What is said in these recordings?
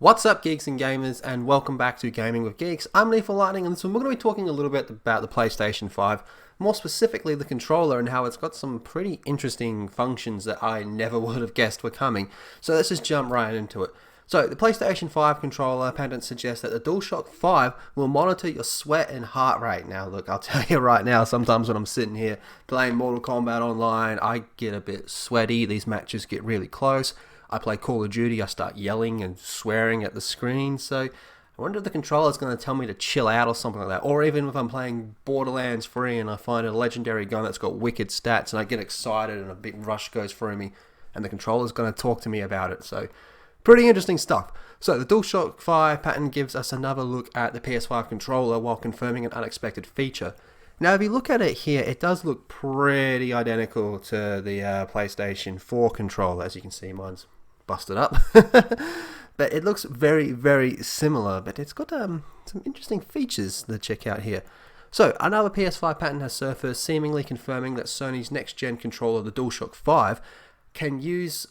What's up, geeks and gamers, and welcome back to Gaming with Geeks. I'm Lethal Lightning, and so we're going to be talking a little bit about the PlayStation 5, more specifically the controller and how it's got some pretty interesting functions that I never would have guessed were coming. So let's just jump right into it. So the PlayStation 5 controller patent suggests that the DualShock 5 will monitor your sweat and heart rate. Now look, I'll tell you right now, sometimes when I'm sitting here playing Mortal Kombat Online, I get a bit sweaty. These matches get really close. I play Call of Duty, I start yelling and swearing at the screen, so I wonder if the controller's going to tell me to chill out or something like that. Or even if I'm playing Borderlands 3 and I find a legendary gun that's got wicked stats and I get excited and a big rush goes through me and the controller's going to talk to me about it. So, pretty interesting stuff. So, the DualShock 5 patent gives us another look at the PS5 controller while confirming an unexpected feature. Now, if you look at it here, it does look pretty identical to the PlayStation 4 controller. As you can see, mine's busted up. But it looks very, very similar, but it's got some interesting features to check out here. So, another PS5 patent has surfaced, seemingly confirming that Sony's next-gen controller, the DualShock 5, can use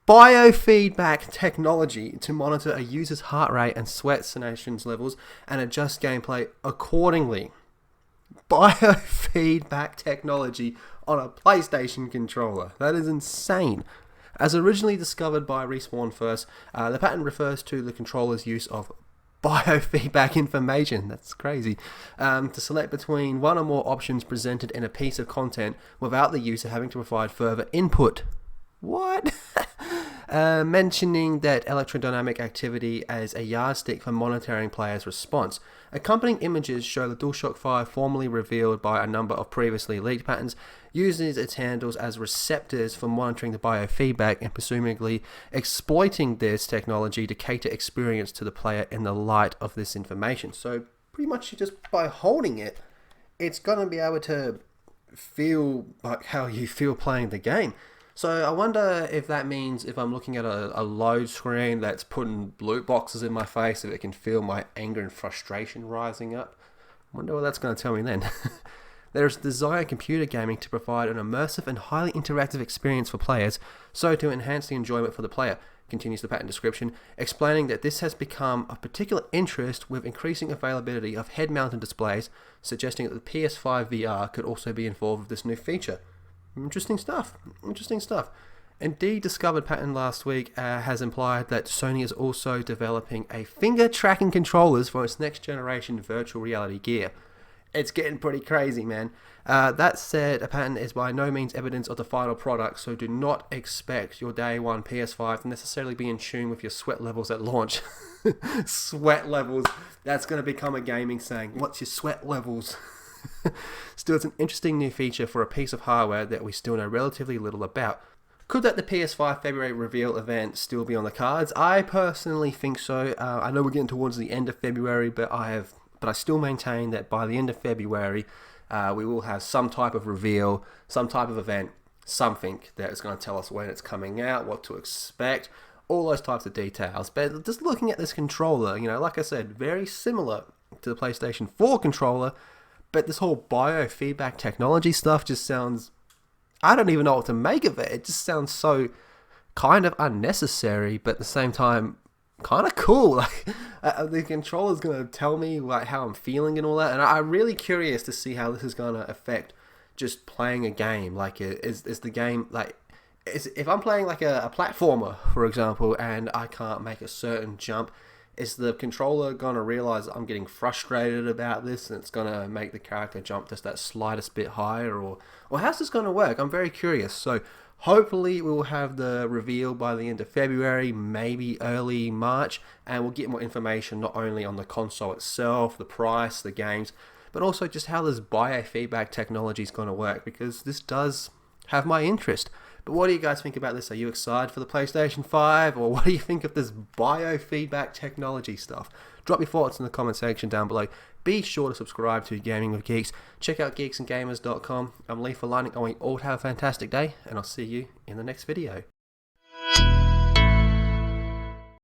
Biofeedback technology to monitor a user's heart rate and sweat sensations levels and adjust gameplay accordingly. Biofeedback technology on a PlayStation controller. That is insane. As originally discovered by Respawn First, the patent refers to the controller's use of biofeedback information, that's crazy, to select between one or more options presented in a piece of content without the user having to provide further input. What? Mentioning that electrodynamic activity as a yardstick for monitoring players' response. Accompanying images show the DualShock 5, formerly revealed by a number of previously leaked patents, uses its handles as receptors for monitoring the biofeedback and presumably exploiting this technology to cater experience to the player in the light of this information. So pretty much just by holding it, it's going to be able to feel like how you feel playing the game. So I wonder if that means if I'm looking at a load screen that's putting loot boxes in my face, if it can feel my anger and frustration rising up. I wonder what that's going to tell me then. There's designed computer gaming to provide an immersive and highly interactive experience for players, so to enhance the enjoyment for the player, continues the patent description, explaining that this has become of particular interest with increasing availability of head-mounted displays, suggesting that the PS5 VR could also be involved with this new feature. Interesting stuff. Indeed, discovered patent last week has implied that Sony is also developing a finger tracking controllers for its next generation virtual reality gear. It's getting pretty crazy, man. That said, a patent is by no means evidence of the final product, so do not expect your day one PS5 to necessarily be in tune with your sweat levels at launch. Sweat levels. That's going to become a gaming saying. What's your sweat levels? Still, it's an interesting new feature for a piece of hardware that we still know relatively little about. Could that the PS5 February reveal event still be on the cards? I personally think so. I know we're getting towards the end of February, but I still maintain that by the end of February, we will have some type of reveal, some type of event, something that is going to tell us when it's coming out, what to expect, all those types of details. But just looking at this controller, like I said, very similar to the PlayStation 4 controller. But this whole biofeedback technology stuff just sounds... I don't even know what to make of it. It just sounds so kind of unnecessary, but at the same time, kind of cool. Like the controller's going to tell me how I'm feeling and all that. And I'm really curious to see how this is going to affect just playing a game. Like, is the game... if I'm playing like a platformer, for example, and I can't make a certain jump... Is the controller going to realize I'm getting frustrated about this and it's going to make the character jump just that slightest bit higher? Or how's this going to work? I'm very curious. So hopefully we will have the reveal by the end of February, maybe early March, and we'll get more information not only on the console itself, the price, the games, but also just how this biofeedback technology is going to work, because this does have my interest. But what do you guys think about this? Are you excited for the PlayStation 5? Or what do you think of this biofeedback technology stuff? Drop your thoughts in the comment section down below. Be sure to subscribe to Gaming with Geeks. Check out geeksandgamers.com. I'm Lethal Lightning. I want you all to have a fantastic day, and I'll see you in the next video.